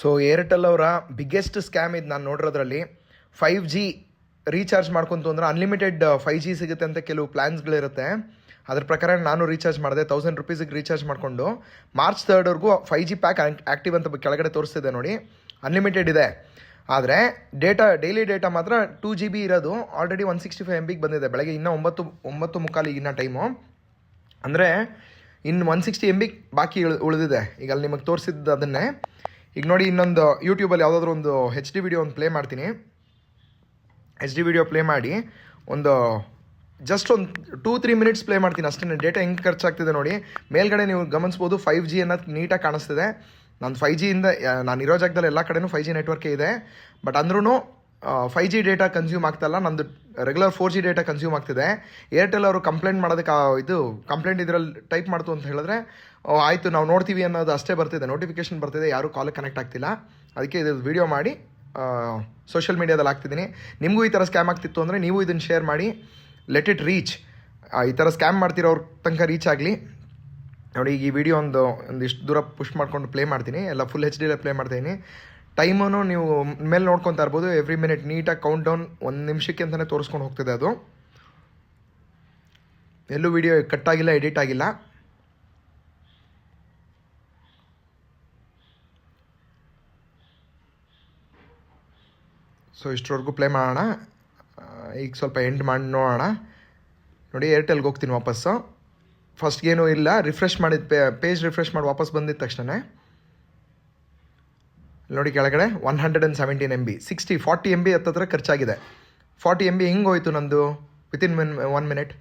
So Airtel ಅವರ biggest scam ಇದು ನಾನು ನೋಡಿರೋದ್ರಲ್ಲಿ 5G ರೀಚಾರ್ಜ್ ಮಾಡ್ಕೊಂತು ಅಂದರೆ ಅನ್ಲಿಮಿಟೆಡ್ 5G ಸಿಗುತ್ತೆ ಅಂತ ಕೆಲವು ಪ್ಲ್ಯಾನ್ಸ್ಗಳಿರುತ್ತೆ. ಅದ್ರ ಪ್ರಕಾರ ನಾನು ರೀಚಾರ್ಜ್ ಮಾಡಿದೆ. 1000 ರುಪೀಸಿಗೆ ರೀಚಾರ್ಜ್ ಮಾಡಿಕೊಂಡು ಮಾರ್ಚ್ 3 5G ಪ್ಯಾಕ್ ಆ್ಯಕ್ಟಿವ್ ಅಂತ ಕೆಳಗಡೆ ತೋರಿಸ್ತಿದೆ ನೋಡಿ, ಅನ್ಲಿಮಿಟೆಡ್ ಇದೆ. ಆದರೆ ಡೈಲಿ ಡೇಟಾ ಮಾತ್ರ 2GB ಇರೋದು ಆಲ್ರೆಡಿ 165 MB ಬಂದಿದೆ. ಬೆಳಗ್ಗೆ ಇನ್ನೂ 9:45 ಇನ್ನ ಟೈಮು, ಅಂದರೆ ಇನ್ನು 160 MB ಬಾಕಿ ಉಳಿದಿದೆ. ಈಗ ಅಲ್ಲಿ ನಿಮಗೆ ತೋರಿಸಿದ್ದು ಅದನ್ನೇ. ಈಗ ನೋಡಿ, ಇನ್ನೊಂದು ಯೂಟ್ಯೂಬಲ್ಲಿ ಯಾವುದಾದ್ರೂ ಒಂದು HD ವಿಡಿಯೋ ಒಂದು ಪ್ಲೇ ಮಾಡ್ತೀನಿ. HD ವಿಡಿಯೋ ಪ್ಲೇ ಮಾಡಿ ಒಂದು ಜಸ್ಟ್ ಒಂದು 2-3 ಮಿನಿಟ್ಸ್ ಪ್ಲೇ ಮಾಡ್ತೀನಿ ಅಷ್ಟೇ. ಡೇಟಾ ಹೆಂಗೆ ಖರ್ಚಾಗ್ತಿದೆ ನೋಡಿ. ಮೇಲ್ಗಡೆ ನೀವು ಗಮನಿಸ್ಬೋದು 5G ಅನ್ನೋದು ನೀಟಾಗಿ ಕಾಣಿಸ್ತಿದೆ. ನಾನು 5Gಯಿಂದ ನಾನು ಇರೋ ಜಾಗದಲ್ಲಿ ಎಲ್ಲ ಕಡೆನೂ 5G ನೆಟ್ವರ್ಕೇ ಇದೆ. ಬಟ್ ಅಂದ್ರೂ 5G ಡೇಟಾ ಕನ್ಸ್ಯೂಮ್ ಆಗ್ತಾಯಿಲ್ಲ, ನಂದು ರೆಗ್ಯುಲರ್ 4G ಡೇಟಾ ಕನ್ಸ್ಯೂಮ್ ಆಗ್ತಿದೆ. ಏರ್ಟೆಲ್ ಅವರು ಕಂಪ್ಲೇಂಟ್ ಮಾಡೋದಕ್ಕೆ ಇದು ಕಂಪ್ಲೇಂಟ್ ಇದರಲ್ಲಿ ಟೈಪ್ ಮಾಡ್ತು ಅಂತ ಹೇಳಿದ್ರೆ ಆಯಿತು ನಾವು ನೋಡ್ತೀವಿ ಅನ್ನೋದು ಅಷ್ಟೇ ಬರ್ತಿದೆ, ನೋಟಿಫಿಕೇಶನ್ ಬರ್ತಿದೆ, ಯಾರೂ ಕಾಲಿಗೆ ಕನೆಕ್ಟ್ ಆಗ್ತಿಲ್ಲ. ಅದಕ್ಕೆ ಇದು ವಿಡಿಯೋ ಮಾಡಿ ಸೋಷಿಯಲ್ ಮೀಡಿಯಾದಲ್ಲಿ ಹಾಕ್ತಿದ್ದೀನಿ. ನಿಮಗೂ ಈ ಥರ ಸ್ಕ್ಯಾಮ್ ಆಗ್ತಿತ್ತು ಅಂದರೆ ನೀವು ಇದನ್ನು ಶೇರ್ ಮಾಡಿ, ಲೆಟ್ ಇಟ್ ರೀಚ್. ಈ ಥರ ಸ್ಕ್ಯಾಮ್ ಮಾಡ್ತಿರೋರ ತನಕ ರೀಚ್ ಆಗಲಿ. ನೋಡಿ, ಈ ವಿಡಿಯೋ ಒಂದಿಷ್ಟು ದೂರ ಪುಷ್ ಮಾಡ್ಕೊಂಡು ಪ್ಲೇ ಮಾಡ್ತೀನಿ. ಎಲ್ಲ ಫುಲ್ HD ಪ್ಲೇ ಮಾಡ್ತಾಯಿದ್ದೀನಿ. ಟೈಮೂ ನೀವು ಮೇಲೆ ನೋಡ್ಕೊತಾ ಇರ್ಬೋದು. ಎವ್ರಿ ಮಿನಿಟ್ ನೀಟಾಗಿ ಕೌಂಟ್ ಡೌನ್ 1 ನಿಮಿಷಕ್ಕೆ ಅಂತಲೇ ತೋರಿಸ್ಕೊಂಡು ಹೋಗ್ತಿದೆ. ಅದು ಎಲ್ಲೂ ವಿಡಿಯೋ ಕಟ್ ಆಗಿಲ್ಲ, ಎಡಿಟ್ ಆಗಿಲ್ಲ. ಸೊ ಇಷ್ಟರವರೆಗೂ ಪ್ಲೇ ಮಾಡೋಣ. ಈಗ ಸ್ವಲ್ಪ ಎಂಡ್ ಮಾಡಿ ನೋಡೋಣ. ನೋಡಿ, ಏರ್ಟೆಲ್ಗೆ ಹೋಗ್ತೀನಿ ವಾಪಸ್ಸು. ಫಸ್ಟ್ಗೇನೂ ಇಲ್ಲ, ರಿಫ್ರೆಶ್ ಮಾಡಿದ ಪೇಜ್ ರಿಫ್ರೆಶ್ ಮಾಡಿ ವಾಪಸ್ ಬಂದಿದ್ದ ತಕ್ಷಣ ನೋಡಿ ಕೆಳಗಡೆ 117 MB 40 MB ಹತ್ತತ್ರ ಖರ್ಚಾಗಿದೆ. 40 MB ಹೆಂಗೆ ಹೋಯ್ತು ನಂದು ವಿತಿನ್ 1 ಮಿನಿಟ್.